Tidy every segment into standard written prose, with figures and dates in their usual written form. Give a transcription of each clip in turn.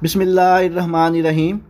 बिस्मिल्लाहिर्रहमानिर्रहीम।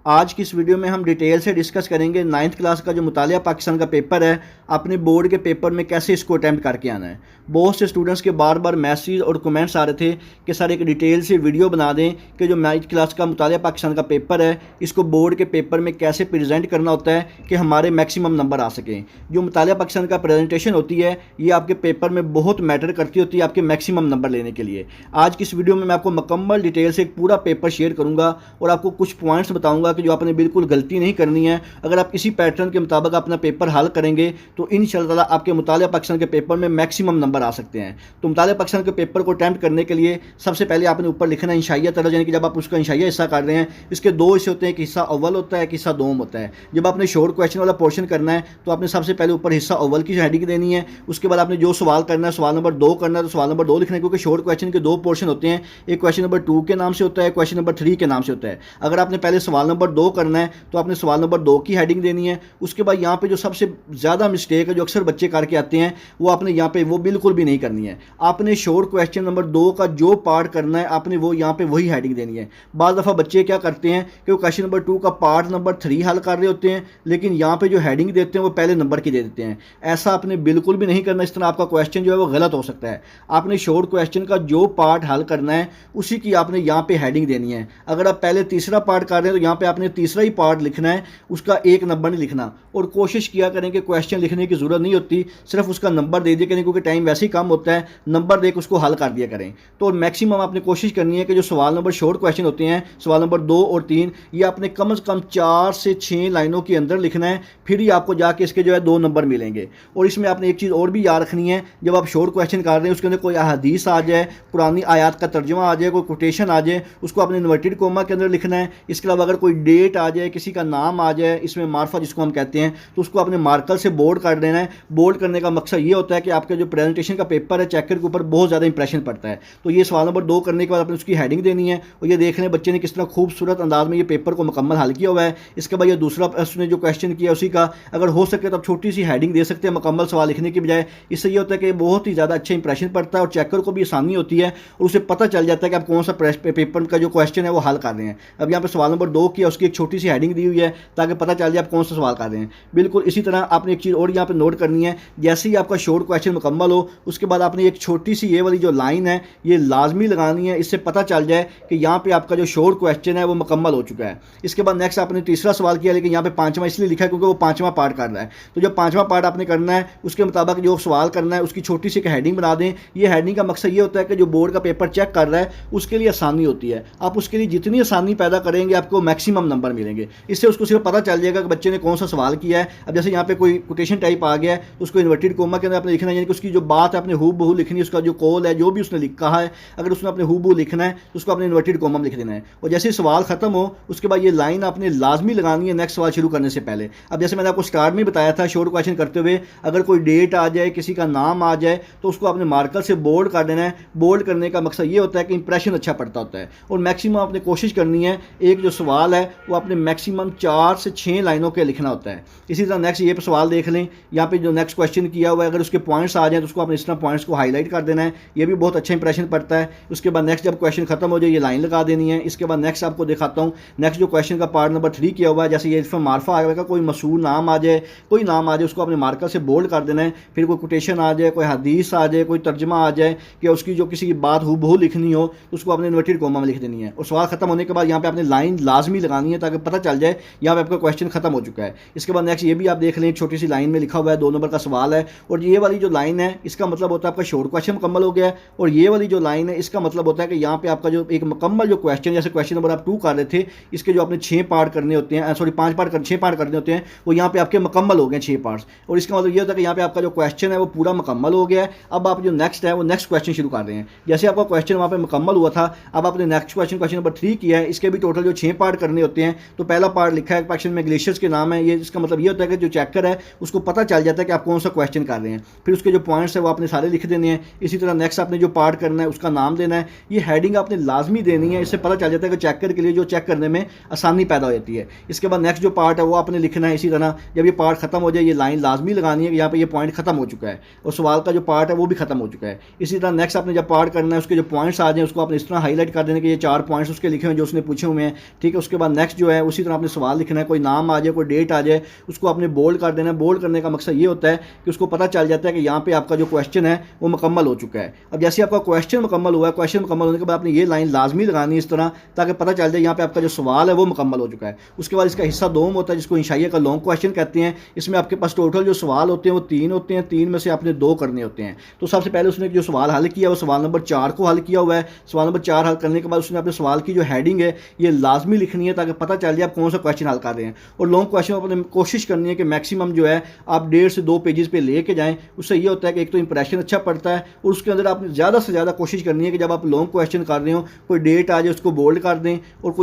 आज की इस वीडियो में हम डिटेल से डिस्कस करेंगे 9th क्लास का जो मुतालिया पाकिस्तान का पेपर है, अपने बोर्ड के पेपर में कैसे इसको अटैम्प्ट करके आना है। बहुत से स्टूडेंट्स के बार बार मैसेज और कमेंट्स आ रहे थे कि सर एक डिटेल से वीडियो बना दें कि जो 9th क्लास का मुतालिया पाकिस्तान का पेपर है, इसको बोर्ड के पेपर में कैसे प्रेजेंट करना होता है कि हमारे मैक्सिमम नंबर आ सकें। जो मुतालिया पाकिस्तान का प्रेजेंटेशन होती है, ये आपके पेपर में बहुत मैटर करती होती है आपके मैक्सिमम नंबर लेने के लिए। आज की इस वीडियो में मैं आपको मुकम्मल डिटेल से एक पूरा पेपर शेयर करूँगा और आपको कुछ पॉइंट्स बताऊँगा कि जो आपने बिल्कुल गलती नहीं करनी है। अगर आप इसी पैटर्न के मुताबिक अपना पेपर हल करेंगे तो इंशाअल्लाह आपके मुतालिया पाकिस्तान के पेपर में मैक्सिमम नंबर आ सकते हैं। तो मुतालिया पाकिस्तान के पेपर को अटैम्प्ट करने के लिए सबसे पहले आपने ऊपर लिखना है इंशाइया तरह, यानी कि जब आप उसका इंशाइया हिस्सा कर रहे हैं, इसके दो हिस्से होते हैं, एक हिस्सा अव्वल होता है, एक हिस्सा दोम होता है। जब आपने शॉर्ट क्वेश्चन वाला पोर्शन करना है तो आपने सबसे पहले ऊपर हिस्सा अव्वल की हेडिंग देनी है। उसके बाद आपने जो सवाल करना है, सवाल नंबर 2 करना है तो सवाल नंबर 2 लिखना है, क्योंकि शॉर्ट क्वेश्चन के दो पोर्शन होते हैं, एक क्वेश्चन नंबर 2 के नाम से होता है, क्वेश्चन नंबर 3 के नाम से होता है। अगर आपने पहले सवाल नंबर 2 करना है तो आपने सवाल नंबर 2 की हेडिंग देनी है। उसके बाद यहाँ पे जो सबसे ज़्यादा मिस्टेक है जो अक्सर बच्चे करके आते हैं, वो आपने यहाँ पे वो बिल्कुल भी नहीं करनी है। आपने शॉर्ट क्वेश्चन नंबर 2 का जो पार्ट करना है आपने वो यहाँ पे वही हेडिंग देनी है। बाद दफ़ा बच्चे क्या करते हैं कि वो क्वेश्चन नंबर 2 का पार्ट नंबर 3 हल कर रहे होते हैं, लेकिन यहाँ पे जो हेडिंग देते हैं वो पहले नंबर की दे देते हैं। ऐसा आपने बिल्कुल भी नहीं करना, इस तरह आपका क्वेश्चन जो है वो गलत हो सकता है। आपने शॉर्ट क्वेश्चन का जो पार्ट हल करना है उसी की आपने यहाँ पे हेडिंग देनी है। अगर आप पहले तीसरा पार्ट कर रहे हैं तो यहाँ पे आपने तीसरा ही पार्ट लिखना है, उसका एक नंबर नहीं लिखना। और कोशिश किया करें कि क्वेश्चन लिखने की ज़रूरत नहीं होती, सिर्फ उसका नंबर दे दिया करें, क्योंकि टाइम वैसे ही कम होता है, नंबर देकर उसको हल कर दिया करें। तो मैक्सिमम आपने कोशिश करनी है कि जो सवाल नंबर शॉर्ट क्वेश्चन होते हैं, सवाल नंबर 2 और 3, ये आपने कम से कम 4 से 6 लाइनों के अंदर लिखना है, फिर ही आपको जाके इसके जो है 2 नंबर मिलेंगे। और इसमें आपने एक चीज़ और भी याद रखनी है, जब आप शॉर्ट क्वेश्चन कर रहे हैं उसके अंदर कोई हदीस आ जाए, पुरानी आयात का तर्जुमा आ जाए, कोई कोटेशन आ जाए, उसको आपने इन्वर्टेड कोमा के अंदर लिखना है। इसके अलावा अगर कोई डेट आ जाए, किसी का नाम आ जाए, इसमें मार्फा जिसको हम कहते हैं, तो उसको आपने मार्कर से बोल्ड कर देना है। बोल्ड करने का मकसद ये होता है कि आपका जो प्रेजेंटेशन का पेपर है, चेकर के ऊपर बहुत ज़्यादा इंप्रेशन पड़ता है। तो ये सवाल नंबर 2 करने के बाद आपने उसकी हेडिंग देनी है। और ये देख लें बच्चे ने किस तरह खूबसूरत अंदाज में ये पेपर को मुकम्मल हल किया हुआ है। इसके बाद ये दूसरा उसने जो क्वेश्चन किया उसी का अगर हो सके तो आप छोटी सी हेडिंग दे सकते हैं मुकम्मल सवाल लिखने की बजाय। इससे ये होता है कि बहुत ही ज़्यादा अच्छा इंप्रेशन पड़ता है और चेकर को भी आसानी होती है और उसे पता चल जाता है कि आप कौन सा पेपर का जो क्वेश्चन है वो हल कर रहे हैं। अब यहाँ पर सवाल नंबर 2 किया, उसकी एक छोटी सी हेडिंग दी हुई है ताकि पता चल जाए आप कौन सा सवाल कर रहे हैं। बिल्कुल इसी तरह आपने एक चीज़ और यहाँ पे नोट करनी है, जैसे ही आपका शॉर्ट क्वेश्चन मुकम्मल हो उसके बाद आपने एक छोटी सी ये वाली जो लाइन है ये लाजमी लगानी है, इससे पता चल जाए कि यहाँ पे आपका जो शॉर्ट क्वेश्चन है वो मुकम्मल हो चुका है। इसके बाद नेक्स्ट आपने तीसरा सवाल किया, लेकिन यहाँ पे 5वां इसलिए लिखा है क्योंकि वो 5वां पार्ट कर रहा है। तो जो 5वां पार्ट आपने करना है उसके मुताबिक जो सवाल करना है उसकी छोटी सी एक हेडिंग बना दें। ये हेडिंग का मकसद ये होता है कि जो बोर्ड का पेपर चेक कर रहा है उसके लिए आसानी होती है। आप उसके लिए जितनी आसानी पैदा करेंगे आपको मैक्सिमम नंबर मिलेंगे। इससे उसको सिर्फ पता चल जाएगा कि बच्चे ने कौन सा सवाल किया है। अब जैसे यहाँ पे कोई कोटेशन टाइप आ गया है तो उसको इन्वर्टेड कोमा के अंदर आपने लिखना है, यानी कि उसकी जो बात है आपने हूबहू लिखनी है, उसका जो कॉल है जो भी उसने लिखा है अगर उसने अपने हूबहू लिखना है तो उसको आपने इन्वर्टेड कोमा में लिख देना है। और जैसे सवाल खत्म हो उसके बाद ये लाइन आपने लाजमी लगानी है नेक्स्ट सवाल शुरू करने से पहले। अब जैसे मैंने आपको स्टार्ट में बताया था शॉर्ट क्वेश्चन करते हुए, अगर कोई डेट आ जाए, किसी का नाम आ जाए तो उसको आपने मार्कर से बोल्ड कर देना है। बोल्ड करने का मकसद ये होता है कि इंप्रेशन अच्छा पड़ता होता है। और मैक्सिमम आपने कोशिश करनी है एक जो सवाल है वो आपने मैक्सिमम 4 से 6 लाइनों के लिखना होता है। इसी तरह नेक्स्ट ये सवाल देख लें, यहाँ पे जो नेक्स्ट क्वेश्चन किया हुआ है अगर उसके पॉइंट्स आ जाए तो उसको आपने इस तरह पॉइंट्स को हाईलाइट कर देना है, ये भी बहुत अच्छा इंप्रेशन पड़ता है। उसके बाद नेक्स्ट जब क्वेश्चन खत्म हो जाए ये लाइन लगा देनी है। इसके बाद नेक्स्ट आपको दिखाता हूँ, नेक्स्ट जो क्वेश्चन का पार्ट नंबर 3 किया हुआ है, जैसे ये इसमें मार्फा आ गया, कोई मशहूर नाम आ जाए, कोई नाम आ जाए उसको आपने मार्कर से बोल्ड कर देना है। फिर कोई कोटेशन आ जाए, कोई हदीस आ जाए, कोई तर्जमा आ जाए कि उसकी जो किसी की बात हूबहू लिखनी हो तो उसको आपने इन्वर्टेड कोमा में लिख देनी है। और सवाल खत्म होने के बाद यहाँ पे आपने लाइन लाजमी लगानी है ताकि पता चल जाए यहाँ पे आपका क्वेश्चन खत्म हो चुका है। इसके बाद नेक्स्ट ये भी आप देख लें, छोटी सी लाइन में लिखा हुआ है 2 नंबर का सवाल है और ये वाली जो लाइन है इसका मतलब होता है आपका शॉर्ट क्वेश्चन मुकम्मल हो गया है। और ये वाली जो लाइन है इसका मतलब होता है कि यहाँ पे आपका जो एक मुकम्मल जो क्वेश्चन, जैसे क्वेश्चन नंबर आप 2 कर रहे थे, इसके जो आपने 6 पार्ट करने होते हैं, सॉरी 5 पार्ट 6 पार्ट करने होते हैं, वो यहाँ पे आपके मुकम्मल हो गए 6 पार्ट्स। और इसका मतलब ये होता है कि यहाँ पे आपका जो क्वेश्चन है वो पूरा मुकम्मल हो गया है। अब आप जो नेक्स्ट है वो नेक्स्ट क्वेश्चन शुरू कर रहे हैं। जैसे आपका क्वेश्चन वहाँ पे मुकम्मल हुआ था, अब आपने नेक्स्ट क्वेश्चन नंबर 3 किया है, इसके भी टोटल जो 6 पार्ट करने होते हैं। तो पहला पार्ट लिखा है पाकिस्तान में ग्लेशियर्स के नाम है, ये इसका मतलब ये होता है कि जो चेकर है उसको पता चल जाता है कि आप कौन सा क्वेश्चन कर रहे हैं। फिर उसके जो पॉइंट्स है वो आपने सारे लिख देने हैं। इसी तरह नेक्स्ट आपने जो पार्ट करना है उसका नाम देना है। ये हेडिंग आपने लाजमी देनी है, इससे पता चल जाता है कि चेकर के लिए जो चेक करने में आसानी पैदा हो जाती है। इसके बाद नेक्स्ट जो पार्ट है वो आपने लिखना है। इसी तरह जब ये पार्ट खत्म हो जाए ये लाइन लाजमी लगानी है कि यहाँ पे ये पॉइंट खत्म हो चुका है और सवाल का जो पार्ट है वो भी खत्म हो चुका है। इसी तरह नेक्स्ट आपने जब पार्ट करना है उसके जो पॉइंट्स आ जाए उसको आपने इस तरह हाईलाइट कर देने कि ये 4 पॉइंट्स उसके लिखे हुए हैं जो उसने पूछे हुए हैं, ठीक है। उसके बाद नेक्स्ट जो है उसी तरह आपने सवाल लिखना है, कोई नाम आ जाए कोई डेट आ जाए उसको आपने बोल्ड कर देना है। बोल्ड करने का मकसद ये होता है कि उसको पता चल जाता है कि यहाँ पे आपका जो क्वेश्चन है वो मुकम्मल हो चुका है। अब जैसे आपका क्वेश्चन मुकम्मल हुआ है, क्वेश्चन मुकम्मल होने के बाद आपने ये लाइन लाजमी लगानी है इस तरह, ताकि पता चल जाए यहाँ पे आपका जो सवाल है वो मुकम्मल हो चुका है। उसके बाद इसका हिस्सा 2 होता है जिसको इंशाइया का लॉन्ग क्वेश्चन कहते हैं। इसमें आपके पास टोटल जो सवाल होते हैं वो 3 होते हैं, 3 में से आपने 2 करने होते हैं। तो सबसे पहले उसने जो सवाल हल किया वो सवाल नंबर 4 को हल किया हुआ है। सवाल नंबर 4 हल करने के बाद उसने अपने सवाल की जो हेडिंग है ये लाजमी लिखनी है ताकि पता चल जाए आप कौन सा क्वेश्चन हल कर रहे हैं। और लॉन्ग क्वेश्चन में अपने कोशिश करनी है कि मैक्सिमम जो है आप 1.5 से 2 पेजेस पे लेके जाएं। उससे ये होता है कि एक तो इंप्रेशन अच्छा पड़ता है और उसके अंदर आपने ज़्यादा से ज़्यादा कोशिश करनी है कि जब आप लॉन्ग क्वेश्चन कर रहे हो कोई डेट आ जाए उसको बोल्ड कर दें और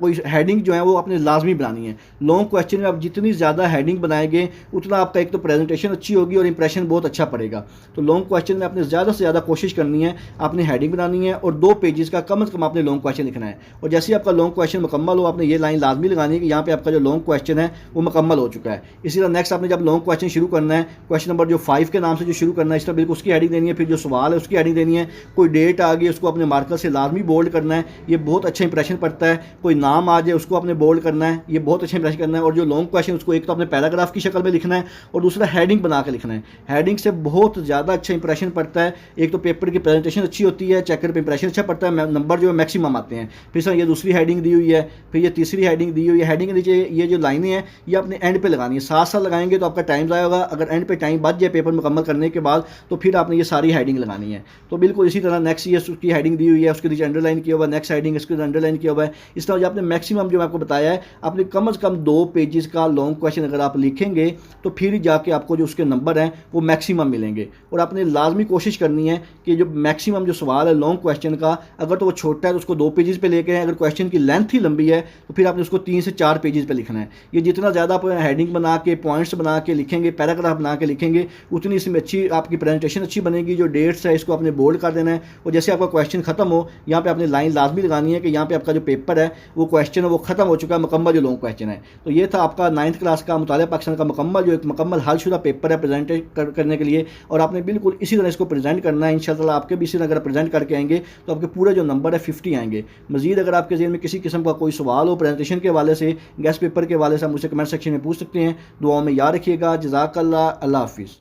कोई हेडिंग जो है वो आपने लाजमी बनानी है। लॉन्ग क्वेश्चन में आप जितनी ज़्यादा हेडिंग बनाएंगे उतना आपका एक तो प्रेजेंटेशन अच्छी होगी और इंप्रेशन बहुत अच्छा पड़ेगा। तो लॉन्ग क्वेश्चन में आपने ज़्यादा से ज़्यादा कोशिश करनी है, आपने हेडिंग बनानी है और 2 पेजेस का कम से कम आपने लॉन्ग क्वेश्चन लिखना है। और जैसे आपका लॉन्ग क्वेश्चन मुकम्मल हो आपने ये लाइन लाजमी लगानी है कि यहाँ पे आपका जो लॉन्ग क्वेश्चन है वो मुकम्मल हो चुका है। इसी तरह नेक्स्ट आपने जब लॉन्ग क्वेश्चन शुरू करना है, क्वेश्चन नंबर जो 5 के नाम से जो शुरू करना है इस तरह बिल्कुल उसकी हेडिंग देनी है। फिर जो सवाल है उसकी हेडिंग देनी है। कोई डेट आ गई उसको अपने मार्कर से लाजमी बोल्ड करना है, ये बहुत अच्छा इंप्रेशन पड़ता है। कोई नाम आ जाए उसको आपने बोल्ड करना है, ये बहुत अच्छा इंप्रेशन करना है। और जो लॉन्ग क्वेश्चन उसको एक तो अपने पैराग्राफ की शक्ल में लिखना है और दूसरा हेडिंग बना के लिखना है। हेडिंग से बहुत ज़्यादा अच्छा इंप्रेशन पड़ता है। एक तो पेपर की प्रेजेंटेशन अच्छी होती है, चेकर पे इंप्रेशन अच्छा पड़ता है, नंबर जो है मैक्सिमम आते हैं। फिर सर ये दूसरी हेडिंग दी हुई है, फिर ये तीसरी हेडिंग दी हुई है। हेडिंग के नीचे ये जो लाइनें हैं ये अपने एंड पे लगानी है। साथ साथ लगाएंगे तो आपका टाइम ज़ाया होगा। अगर एंड पे टाइम बच जाए पेपर मुकम्मल करने के बाद तो फिर आपने ये सारी हेडिंग लगानी है। तो बिल्कुल इसी तरह नेक्स्ट ये उसकी हेडिंग दी हुई है, उसके नीचे अंडरलाइन किया हुआ है, नेक्स्ट हेडिंग इसके अंडरलाइन किया हुआ है। इस तरह जो आपने मैक्सिमम जो आपको बताया है आपने कम से कम 2 पेजेस का लॉन्ग क्वेश्चन अगर आप लिखेंगे तो फिर जाके आपको जो उसके नंबर हैं वो मैक्सिमम मिलेंगे। और आपने लाजमी कोशिश करनी है कि जो मैक्सिमम जो सवाल है लॉन्ग क्वेश्चन का अगर तो वो छोटा है तो उसको 2 पेजेस पे लेके आए। अगर क्वेश्चन की लेंथ ही लंबी है तो फिर आपने उसको 3 से 4 पेजेस पे लिखना है। ये जितना ज़्यादा आप हेडिंग बना के पॉइंट्स बना के लिखेंगे, पैराग्राफ बना के लिखेंगे, उतनी इसमें अच्छी आपकी प्रेजेंटेशन अच्छी बनेगी। जो डेट्स है इसको आपने बोल्ड कर देना है। और जैसे आपका क्वेश्चन खत्म हो यहाँ पे आपने लाइन लाजमी लगानी है कि यहाँ पे आपका जो पेपर है वो क्वेश्चन है वो खत्म हो चुका है, मुकम्मल जो लॉन्ग क्वेश्चन है। तो ये था आपका 9th क्लास का मुतालिया पाकिस्तान का मुकम्मल जो एक मुकम्मल हलशुदा पेपर है प्रेजेंट करने के लिए। और आपने बिल्कुल इसी तरह इसको प्रेजेंट करना है। इंशाअल्लाह आपके भी इसी तरह अगर प्रेजेंट करके आएंगे तो आपके पूरे जो नंबर है 50 आएंगे। मजीद अगर आपके ज़हन में किसी किस्म का कोई सवाल हो प्रेजेंटेशन के हवाले से, गेस्ट पेपर के हवाले से, आप मुझसे कमेंट सेक्शन में पूछ सकते हैं। दुआओं में याद रखिएगा। जज़ाकल्लाह। अल्लाह हाफिज़।